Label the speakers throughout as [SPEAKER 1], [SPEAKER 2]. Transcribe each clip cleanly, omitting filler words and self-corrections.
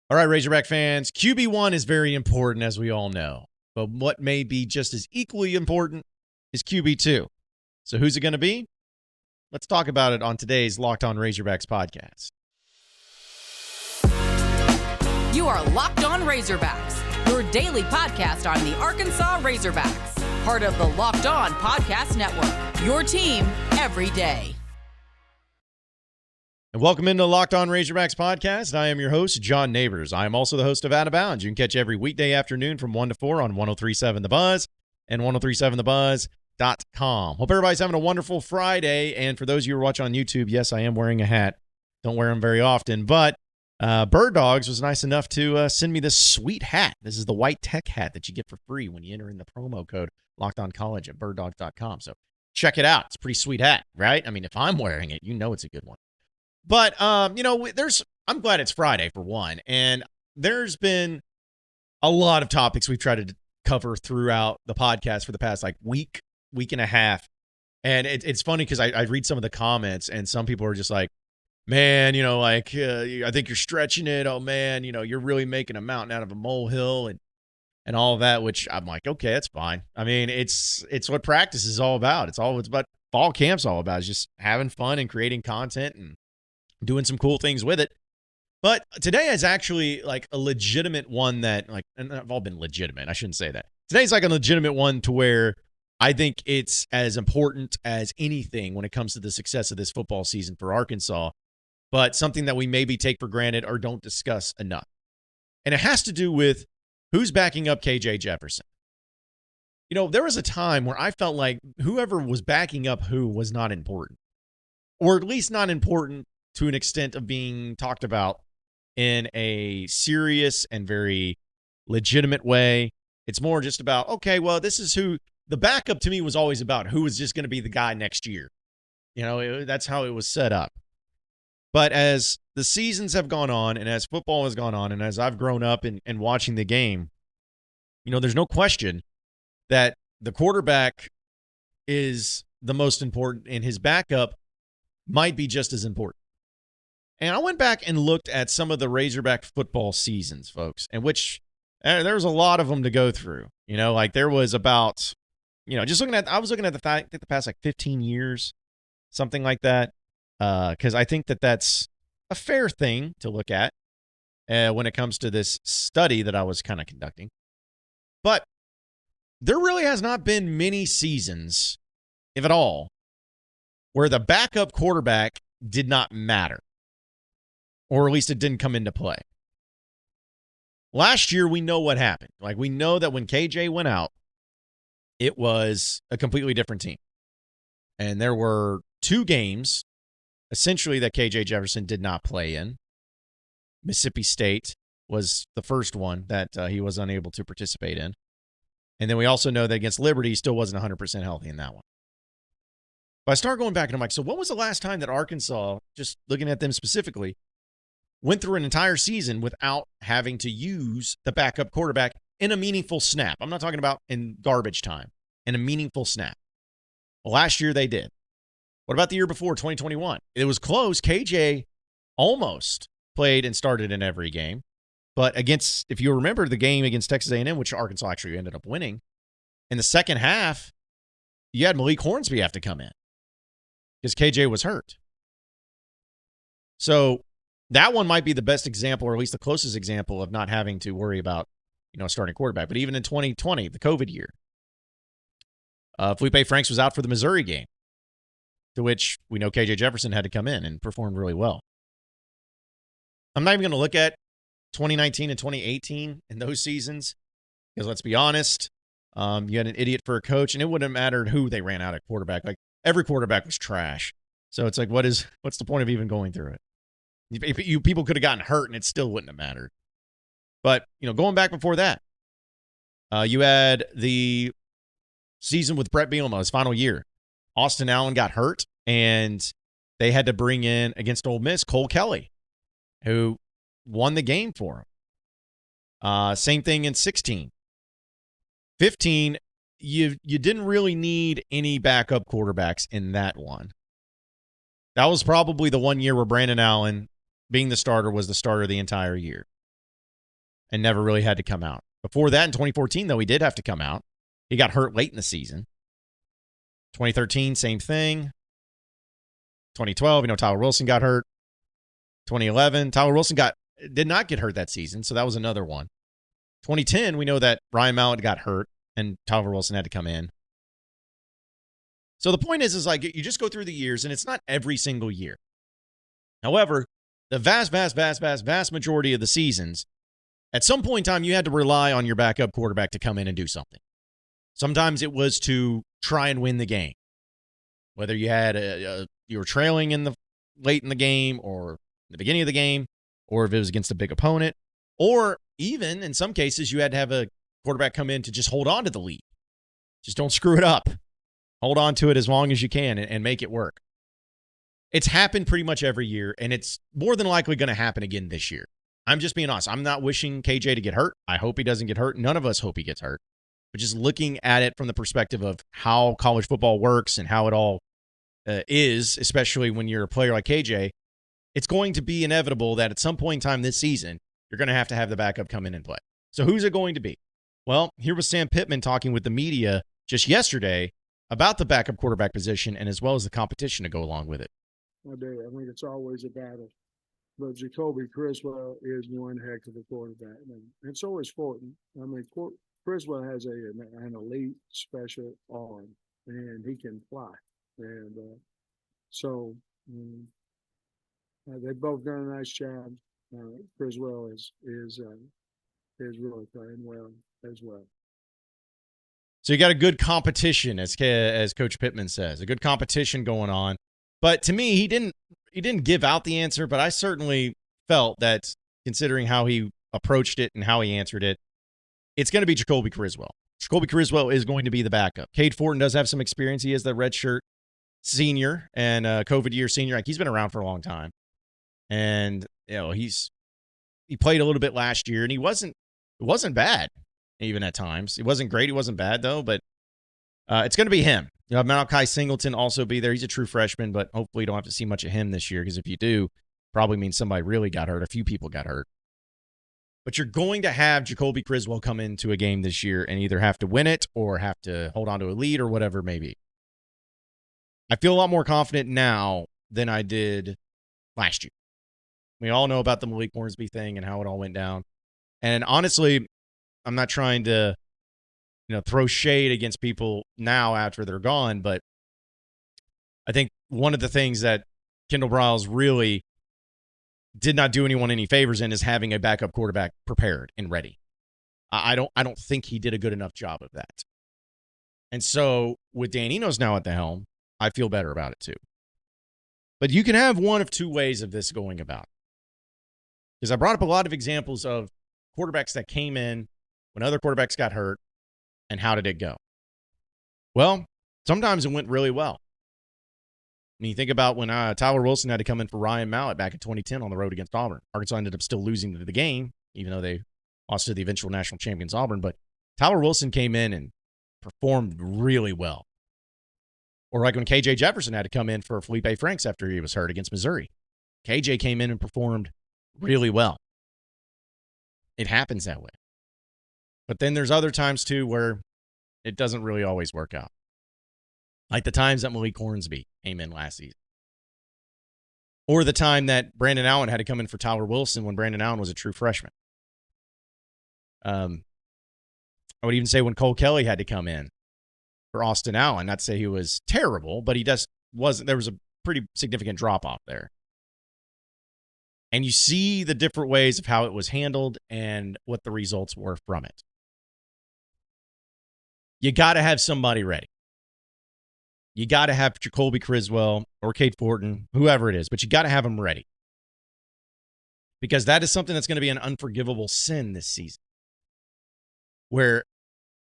[SPEAKER 1] All right, Razorback fans, QB1 is very important, as we all know. But what may be just as equally important is QB2. So who's it going to be? Let's talk about it on today's Locked On Razorbacks podcast.
[SPEAKER 2] You are Locked On Razorbacks, your daily podcast on the Arkansas Razorbacks, part of the Locked On Podcast Network, your team every day.
[SPEAKER 1] And welcome into the Locked On Razorbacks podcast. I am your host, John Nabors. I am also the host of Out of Bounds. You can catch every weekday afternoon from 1 to 4 on 103.7 The Buzz and 103.7thebuzz.com. Hope everybody's having a wonderful Friday. And for those of you who are watching on YouTube, yes, I am wearing a hat. Don't wear them very often. But Birddogs was nice enough to send me this sweet hat. This is the white tech hat that you get for free when you enter in the promo code LockedOnCollege at birddogs.com. So check it out. It's a pretty sweet hat, right? I mean, if I'm wearing it, you know it's a good one. But, I'm glad it's Friday for one. And there's been a lot of topics we've tried to cover throughout the podcast for the past week and a half. And it's funny because I read some of the comments and some people are just like, man, I think you're stretching it. Oh, man, you're really making a mountain out of a molehill and all of that, which I'm like, okay, that's fine. I mean, it's what practice is all about. It's what fall camp's all about, is just having fun and creating content and doing some cool things with it. But today is actually a legitimate one that and I've all been legitimate. I shouldn't say that. Today's a legitimate one to where I think it's as important as anything when it comes to the success of this football season for Arkansas, but something that we maybe take for granted or don't discuss enough. And it has to do with who's backing up KJ Jefferson. There was a time where I felt like whoever was backing up who was not important, or at least not important to an extent of being talked about in a serious and very legitimate way. It's more just about, okay, well, this is who the backup to me was always about, who was just going to be the guy next year. That's how it was set up. But as the seasons have gone on and as football has gone on and as I've grown up and watching the game, there's no question that the quarterback is the most important and his backup might be just as important. And I went back and looked at some of the Razorback football seasons, folks, and which there's a lot of them to go through. There was about, I was looking at the past 15 years, something like that, because I think that's a fair thing to look at when it comes to this study that I was kind of conducting. But there really has not been many seasons, if at all, where the backup quarterback did not matter. Or at least it didn't come into play. Last year, we know what happened. We know that when KJ went out, it was a completely different team. And there were two games, essentially, that KJ Jefferson did not play in. Mississippi State was the first one that he was unable to participate in. And then we also know that against Liberty, he still wasn't 100% healthy in that one. But I start going back and I'm like, so when was the last time that Arkansas, just looking at them specifically, went through an entire season without having to use the backup quarterback in a meaningful snap? I'm not talking about in garbage time, in a meaningful snap. Well, last year they did. What about the year before, 2021? It was close. KJ almost played and started in every game. But if you remember the game against Texas A&M, which Arkansas actually ended up winning, in the second half, you had Malik Hornsby have to come in because KJ was hurt. So that one might be the best example, or at least the closest example, of not having to worry about, starting quarterback. But even in 2020, the COVID year, Felipe Franks was out for the Missouri game, to which we know KJ Jefferson had to come in and performed really well. I'm not even going to look at 2019 and 2018 in those seasons, because let's be honest, you had an idiot for a coach, and it wouldn't have mattered who they ran out at quarterback. Every quarterback was trash. So it's what's the point of even going through it? People could have gotten hurt and it still wouldn't have mattered. But, going back before that, you had the season with Brett Bielema, his final year. Austin Allen got hurt, and they had to bring in, against Ole Miss, Cole Kelly, who won the game for him. Same thing in 16. 15, you didn't really need any backup quarterbacks in that one. That was probably the one year where Brandon Allen, being the starter, was the starter the entire year. and never really had to come out. Before that, in 2014, though, he did have to come out. He got hurt late in the season. 2013, same thing. 2012, Tyler Wilson got hurt. 2011, Tyler Wilson did not get hurt that season, so that was another one. 2010, we know that Ryan Mallett got hurt, and Tyler Wilson had to come in. So the point is like you just go through the years, and it's not every single year. However, the vast majority of the seasons, at some point in time, you had to rely on your backup quarterback to come in and do something. Sometimes it was to try and win the game. Whether you had you were trailing late in the game or the beginning of the game, or if it was against a big opponent, or even in some cases you had to have a quarterback come in to just hold on to the lead. Just don't screw it up. Hold on to it as long as you can and make it work. It's happened pretty much every year, and it's more than likely going to happen again this year. I'm just being honest. I'm not wishing KJ to get hurt. I hope he doesn't get hurt. None of us hope he gets hurt. But just looking at it from the perspective of how college football works and how it all is, especially when you're a player like KJ, it's going to be inevitable that at some point in time this season, you're going to have the backup come in and play. So who's it going to be? Well, here was Sam Pittman talking with the media just yesterday about the backup quarterback position and as well as the competition to go along with it.
[SPEAKER 3] I mean, it's always a battle. But Jacoby Criswell is one heck of a quarterback. And so is Fortin. I mean, Criswell has an elite special arm, and he can fly. And they've both done a nice job. Criswell is really playing well as well.
[SPEAKER 1] So you got a good competition, as Coach Pittman says, a good competition going on. But to me, he didn't give out the answer, but I certainly felt that considering how he approached it and how he answered it, it's going to be Jacoby Criswell. Jacoby Criswell is going to be the backup. Cade Fortin does have some experience. He is the redshirt senior and COVID year senior. Like, he's been around for a long time. And, he played a little bit last year, and it wasn't bad even at times. It wasn't great. It wasn't bad, though, but it's going to be him. You have Malachi Singleton also be there. He's a true freshman, but hopefully you don't have to see much of him this year, because if you do, probably means somebody really got hurt. A few people got hurt. But you're going to have Jacoby Criswell come into a game this year and either have to win it or have to hold on to a lead or whatever it may be. I feel a lot more confident now than I did last year. We all know about the Malik Hornsby thing and how it all went down. And honestly, I'm not trying to throw shade against people now after they're gone, but I think one of the things that Kendall Briles really did not do anyone any favors in is having a backup quarterback prepared and ready. I don't think he did a good enough job of that. And so with Dan Enos now at the helm, I feel better about it too. But you can have one of two ways of this going about. Because I brought up a lot of examples of quarterbacks that came in when other quarterbacks got hurt, and how did it go? Well, sometimes it went really well. I mean, you think about when Tyler Wilson had to come in for Ryan Mallett back in 2010 on the road against Auburn. Arkansas ended up still losing the game, even though they lost to the eventual national champions Auburn. But Tyler Wilson came in and performed really well. Or like when KJ Jefferson had to come in for Felipe Franks after he was hurt against Missouri. KJ came in and performed really well. It happens that way. But then there's other times, too, where it doesn't really always work out. Like the times that Malik Hornsby came in last season. Or the time that Brandon Allen had to come in for Tyler Wilson when Brandon Allen was a true freshman. I would even say when Cole Kelly had to come in for Austin Allen. Not to say he was terrible, but there was a pretty significant drop-off there. And you see the different ways of how it was handled and what the results were from it. You got to have somebody ready. You got to have Jacoby Criswell or Cade Fortin, whoever it is, but you got to have them ready. Because that is something that's going to be an unforgivable sin this season. Where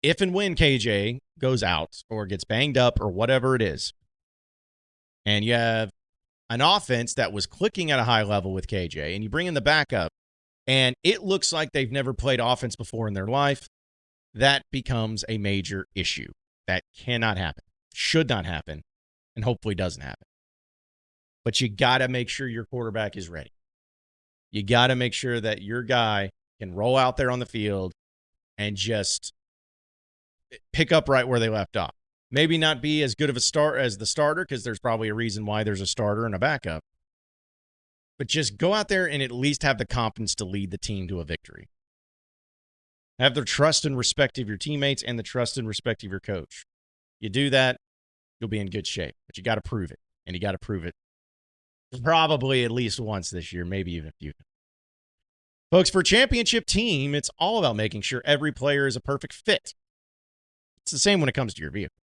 [SPEAKER 1] if and when KJ goes out or gets banged up or whatever it is, and you have an offense that was clicking at a high level with KJ, and you bring in the backup, and it looks like they've never played offense before in their life, that becomes a major issue. That cannot happen, should not happen, and hopefully doesn't happen. But you got to make sure your quarterback is ready. You got to make sure that your guy can roll out there on the field and just pick up right where they left off. Maybe not be as good of a start as the starter, because there's probably a reason why there's a starter and a backup. But just go out there and at least have the confidence to lead the team to a victory. Have the trust and respect of your teammates and the trust and respect of your coach. You do that, you'll be in good shape. But you got to prove it. And you got to prove it probably at least once this year, maybe even a few. Folks, for a championship team, it's all about making sure every player is a perfect fit. It's the same when it comes to your vehicle.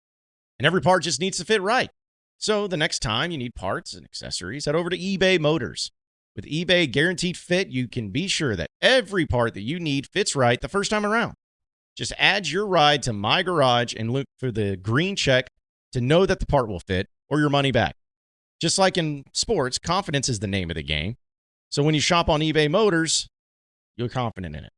[SPEAKER 1] And every part just needs to fit right. So the next time you need parts and accessories, head over to eBay Motors. With eBay Guaranteed Fit, you can be sure that every part that you need fits right the first time around. Just add your ride to My Garage and look for the green check to know that the part will fit or your money back. Just like in sports, confidence is the name of the game. So when you shop on eBay Motors, you're confident in it.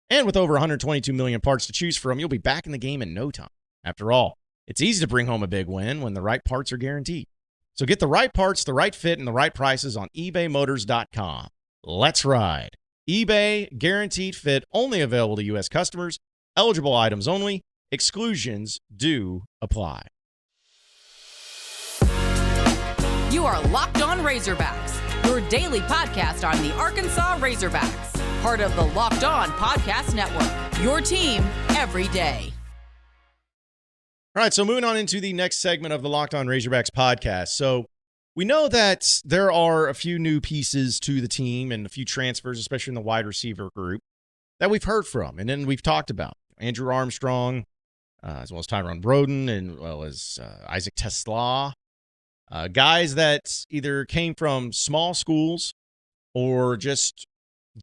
[SPEAKER 1] And with over 122 million parts to choose from, you'll be back in the game in no time. After all, it's easy to bring home a big win when the right parts are guaranteed. So get the right parts, the right fit, and the right prices on ebaymotors.com. Let's ride. eBay Guaranteed Fit, only available to U.S. customers. Eligible items only. Exclusions do apply.
[SPEAKER 2] You are Locked On Razorbacks, your daily podcast on the Arkansas Razorbacks. Part of the Locked On Podcast Network, your team every day.
[SPEAKER 1] All right, so moving on into the next segment of the Locked On Razorbacks podcast. So we know that there are a few new pieces to the team and a few transfers, especially in the wide receiver group, that we've heard from and then we've talked about. Andrew Armstrong, as well as Tyrone Broden, and as well as Isaac TeSlaa. Guys that either came from small schools or just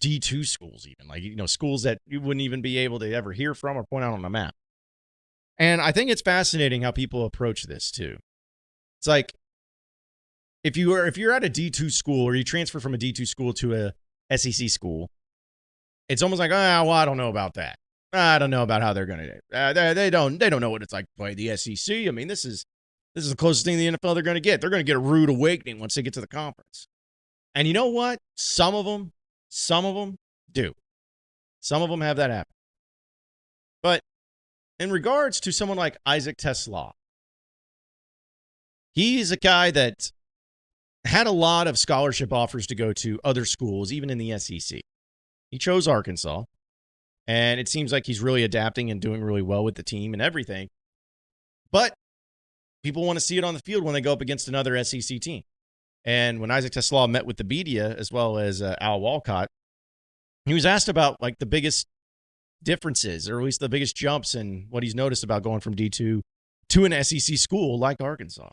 [SPEAKER 1] D2 schools even. Like, you know, schools that you wouldn't even be able to ever hear from or point out on a map. And I think it's fascinating how people approach this too. It's like if you're at a D2 school or you transfer from a D2 school to a SEC school, it's almost like, well, I don't know about that. I don't know about how they're going to. They don't know what it's like to play the SEC. I mean, this is the closest thing to the NFL they're going to get. They're going to get a rude awakening once they get to the conference. And you know what? Some of them do. Some of them have that happen. But in regards to someone like Isaac TeSlaa, he's a guy that had a lot of scholarship offers to go to other schools, even in the SEC. He chose Arkansas, and it seems like he's really adapting and doing really well with the team and everything. But people want to see it on the field when they go up against another SEC team. And when Isaac TeSlaa met with the media, as well as Al Walcott, he was asked about like the biggest differences, or at least the biggest jumps in what he's noticed about going from D2 to an SEC school like Arkansas.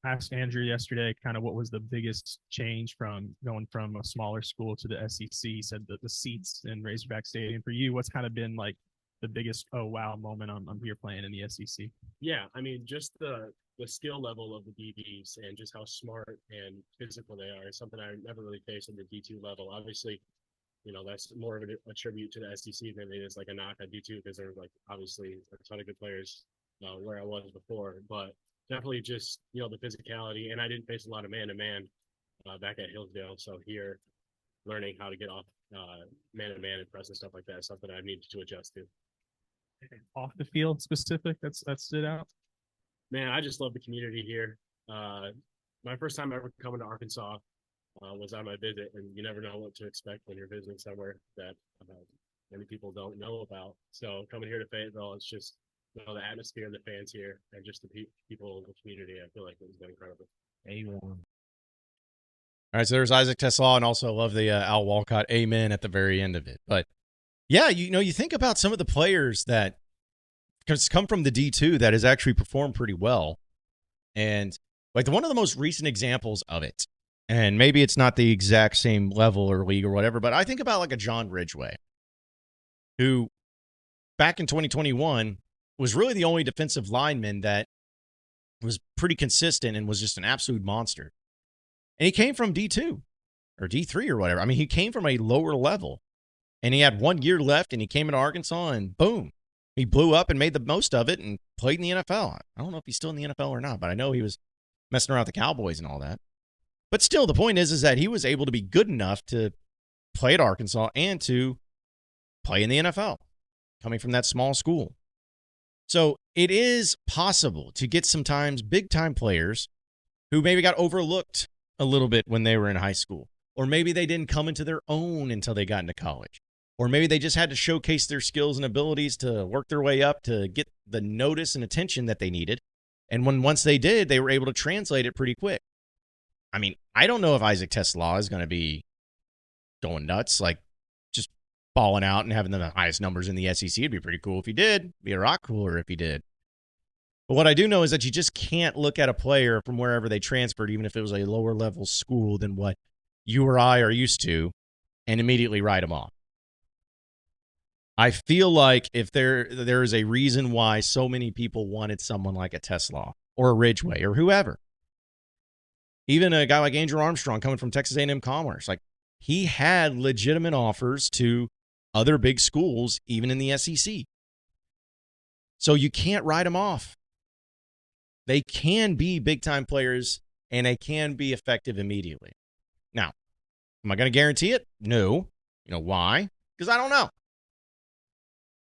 [SPEAKER 4] Asked Andrew yesterday kind of what was the biggest change from going from a smaller school to the SEC. He said that the seats in Razorback Stadium. For you, what's kind of been like the biggest oh wow moment I'm here playing in the SEC?
[SPEAKER 5] Yeah, I mean, just the skill level of the DBs and just how smart and physical they are is something I never really faced at the D2 level. Obviously, you know, that's more of a tribute to the SEC than it is like a knock at D2, because there's like obviously a ton of good players where I was before, but definitely just, you know, the physicality. And I didn't face a lot of man-to-man back at Hillsdale. So here, learning how to get off man-to-man and press and stuff like that is something I needed to adjust to.
[SPEAKER 4] Off the field specific, that stood out?
[SPEAKER 5] Man, I just love the community here. My first time ever coming to Arkansas was on my visit, and you never know what to expect when you're visiting somewhere that many people don't know about. So coming here to Fayetteville, it's just, you know, the atmosphere and the fans here, and just the people in the community. I feel like it was been incredible.
[SPEAKER 4] Amen.
[SPEAKER 1] All right, so there's Isaac TeSlaa, and also love the Al Walcott amen at the very end of it. But yeah, you know, you think about some of the players that come from the D2 that has actually performed pretty well, and like one of the most recent examples of it. And maybe it's not the exact same level or league or whatever, but I think about like a John Ridgeway, who back in 2021 was really the only defensive lineman that was pretty consistent and was just an absolute monster. And he came from D2 or D3 or whatever. I mean, he came from a lower level, and he had 1 year left, and he came into Arkansas, and boom, he blew up and made the most of it and played in the NFL. I don't know if he's still in the NFL or not, but I know he was messing around with the Cowboys and all that. But still, the point is that he was able to be good enough to play at Arkansas and to play in the NFL, coming from that small school. So it is possible to get sometimes big-time players who maybe got overlooked a little bit when they were in high school, or maybe they didn't come into their own until they got into college, or maybe they just had to showcase their skills and abilities to work their way up to get the notice and attention that they needed. And once they did, they were able to translate it pretty quick. I mean, I don't know if Isaac TeSlaa is going to be going nuts, like just balling out and having the highest numbers in the SEC. It'd be pretty cool if he did. It'd be a lot cooler if he did. But what I do know is that you just can't look at a player from wherever they transferred, even if it was a lower level school than what you or I are used to, and immediately write them off. I feel like if there is a reason why so many people wanted someone like a TeSlaa or a Ridgeway or whoever. Even a guy like Andrew Armstrong coming from Texas A&M Commerce, like he had legitimate offers to other big schools, even in the SEC. So you can't write them off. They can be big-time players, and they can be effective immediately. Now, am I going to guarantee it? No. You know why? Because I don't know.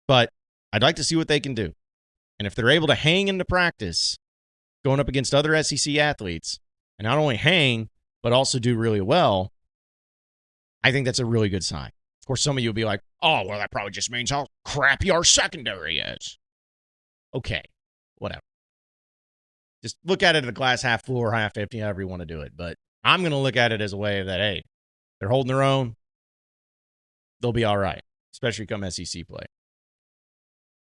[SPEAKER 1] But I'd like to see what they can do. And if they're able to hang into practice, going up against other SEC athletes, and not only hang, but also do really well, I think that's a really good sign. Of course, some of you will be like, oh, well, that probably just means how crappy our secondary is. Okay, whatever. Just look at it as a glass half full or half empty, however you want to do it. But I'm going to look at it as a way that, hey, they're holding their own. They'll be all right, especially come SEC play.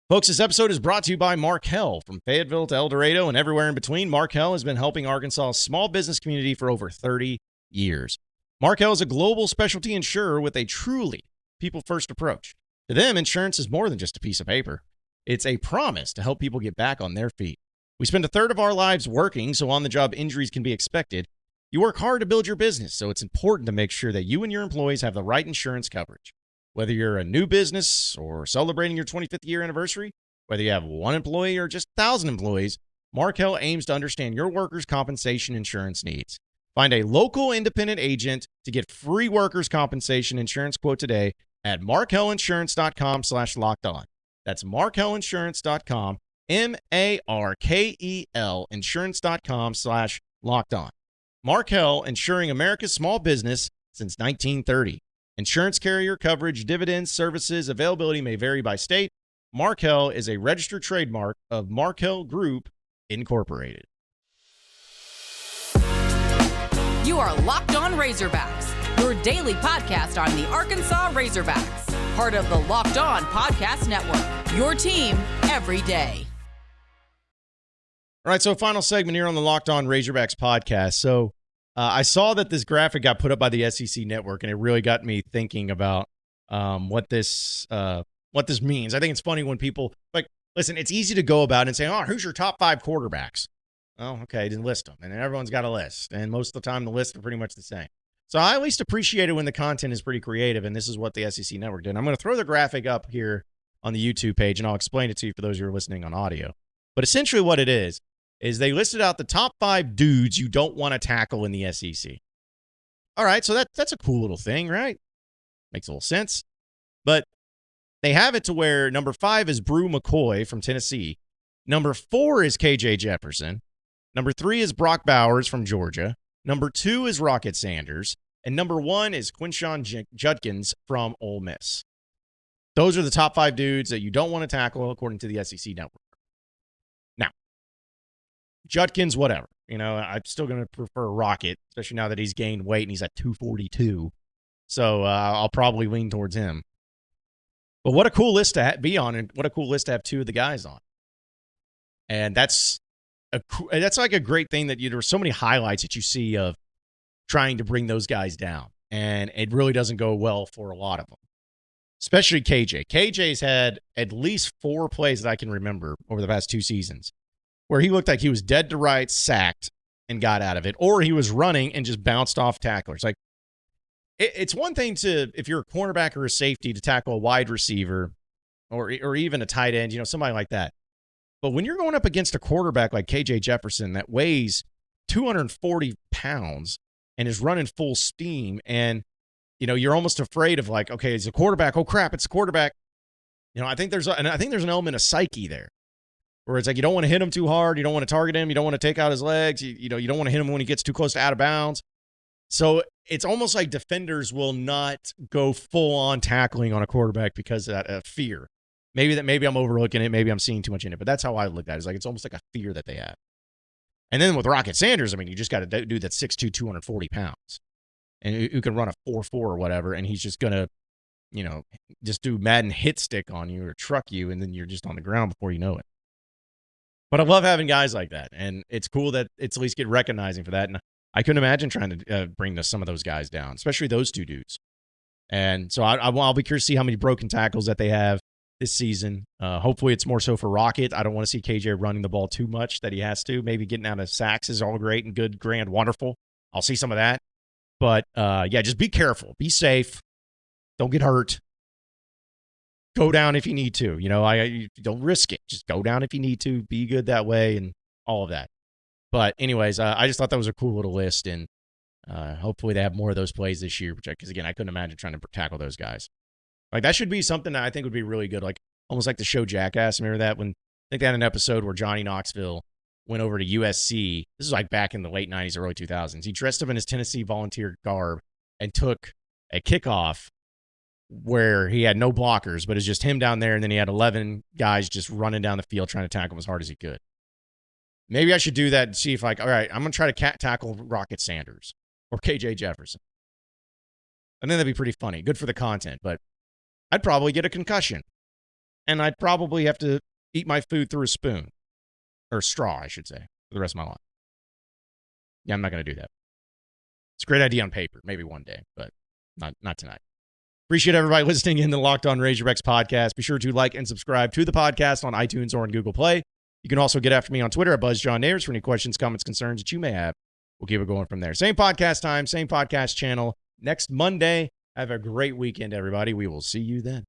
[SPEAKER 1] Folks, this episode is brought to you by Markel. From Fayetteville to El Dorado and everywhere in between, Markel has been helping Arkansas' small business community for over 30 years. Markel is a global specialty insurer with a truly people-first approach. To them, insurance is more than just a piece of paper. It's a promise to help people get back on their feet. We spend a third of our lives working, so on-the-job injuries can be expected. You work hard to build your business, so it's important to make sure that you and your employees have the right insurance coverage. Whether you're a new business or celebrating your 25th year anniversary, whether you have one employee or just 1,000 employees, Markel aims to understand your workers' compensation insurance needs. Find a local independent agent to get free workers' compensation insurance quote today at markelinsurance.com/lockedon. That's markelinsurance.com, MARKEL insurance.com/lockedon. Markel, insuring America's small business since 1930. Insurance carrier coverage, dividends, services, availability may vary by state. Markel is a registered trademark of Markel Group, Incorporated.
[SPEAKER 2] You are Locked On Razorbacks, your daily podcast on the Arkansas Razorbacks, part of the Locked On Podcast Network, your team every day.
[SPEAKER 1] All right, so final segment here on the Locked On Razorbacks podcast. So I saw that this graphic got put up by the SEC Network, and it really got me thinking about what this means. I think it's funny when people, like, listen, it's easy to go about and say, oh, who's your top 5 quarterbacks? Oh, okay, didn't list them. And then everyone's got a list, and most of the time the lists are pretty much the same. So I at least appreciate it when the content is pretty creative, and this is what the SEC Network did. And I'm going to throw the graphic up here on the YouTube page, and I'll explain it to you for those who are listening on audio. But essentially what it is they listed out the top 5 dudes you don't want to tackle in the SEC. All right, so that's a cool little thing, right? Makes a little sense. But they have it to where number 5 is Brew McCoy from Tennessee. Number 4 is KJ Jefferson. Number 3 is Brock Bowers from Georgia. Number 2 is Rocket Sanders. And number 1 is Quinshon Judkins from Ole Miss. Those are the top 5 dudes that you don't want to tackle according to the SEC Network. Now, Judkins, whatever. You know, I'm still going to prefer Rocket, especially now that he's gained weight and he's at 242. So I'll probably lean towards him. But what a cool list to be on, and what a cool list to have 2 of the guys on. And that's like a great thing that there are so many highlights that you see of trying to bring those guys down. And it really doesn't go well for a lot of them, especially KJ. KJ's had at least 4 plays that I can remember over the past 2 seasons where he looked like he was dead to rights, sacked, and got out of it, or he was running and just bounced off tacklers. Like, it's one thing to, if you're a cornerback or a safety, to tackle a wide receiver or even a tight end, you know, somebody like that. But when you're going up against a quarterback like KJ Jefferson that weighs 240 pounds and is running full steam. And, you're almost afraid of like, okay, it's a quarterback. Oh crap, it's a quarterback. I think there's an element of psyche there where it's like, you don't want to hit him too hard. You don't want to target him. You don't want to take out his legs. You don't want to hit him when he gets too close to out of bounds. So it's almost like defenders will not go full on tackling on a quarterback because of that fear. Maybe I'm overlooking it. Maybe I'm seeing too much in it, but that's how I look at it. It's like, it's almost like a fear that they have. And then with Rocket Sanders, I mean, you just got a dude that's 6'2", 240 pounds and who can run a 4.4 or whatever. And he's just going to, just do Madden hit stick on you or truck you. And then you're just on the ground before you know it. But I love having guys like that. And it's cool that it's at least get recognizing for that. And I couldn't imagine trying to bring some of those guys down, especially those two dudes. And so I'll be curious to see how many broken tackles that they have this season. Hopefully it's more so for Rocket. I don't want to see KJ running the ball too much that he has to. Maybe getting out of sacks is all great and good, grand, wonderful. I'll see some of that. But, just be careful. Be safe. Don't get hurt. Go down if you need to. I don't risk it. Just go down if you need to. Be good that way and all of that. But anyways, I just thought that was a cool little list. And hopefully they have more of those plays this year. Because, again, I couldn't imagine trying to tackle those guys. Like, that should be something that I think would be really good. Like, almost like the show Jackass. Remember that? I think they had an episode where Johnny Knoxville went over to USC. This is like back in the late 90s, early 2000s. He dressed up in his Tennessee Volunteer garb and took a kickoff where he had no blockers, but it's just him down there. And then he had 11 guys just running down the field trying to tackle him as hard as he could. Maybe I should do that and see if all right, I'm going to try to tackle Rocket Sanders or KJ Jefferson. And then that'd be pretty funny. Good for the content, but I'd probably get a concussion. And I'd probably have to eat my food through a spoon. Or straw, I should say, for the rest of my life. Yeah, I'm not going to do that. It's a great idea on paper. Maybe one day, but not tonight. Appreciate everybody listening in the Locked On Razorbacks podcast. Be sure to like and subscribe to the podcast on iTunes or on Google Play. You can also get after me on Twitter at BuzzJohnNabors for any questions, comments, concerns that you may have. We'll keep it going from there. Same podcast time, same podcast channel. Next Monday. Have a great weekend, everybody. We will see you then.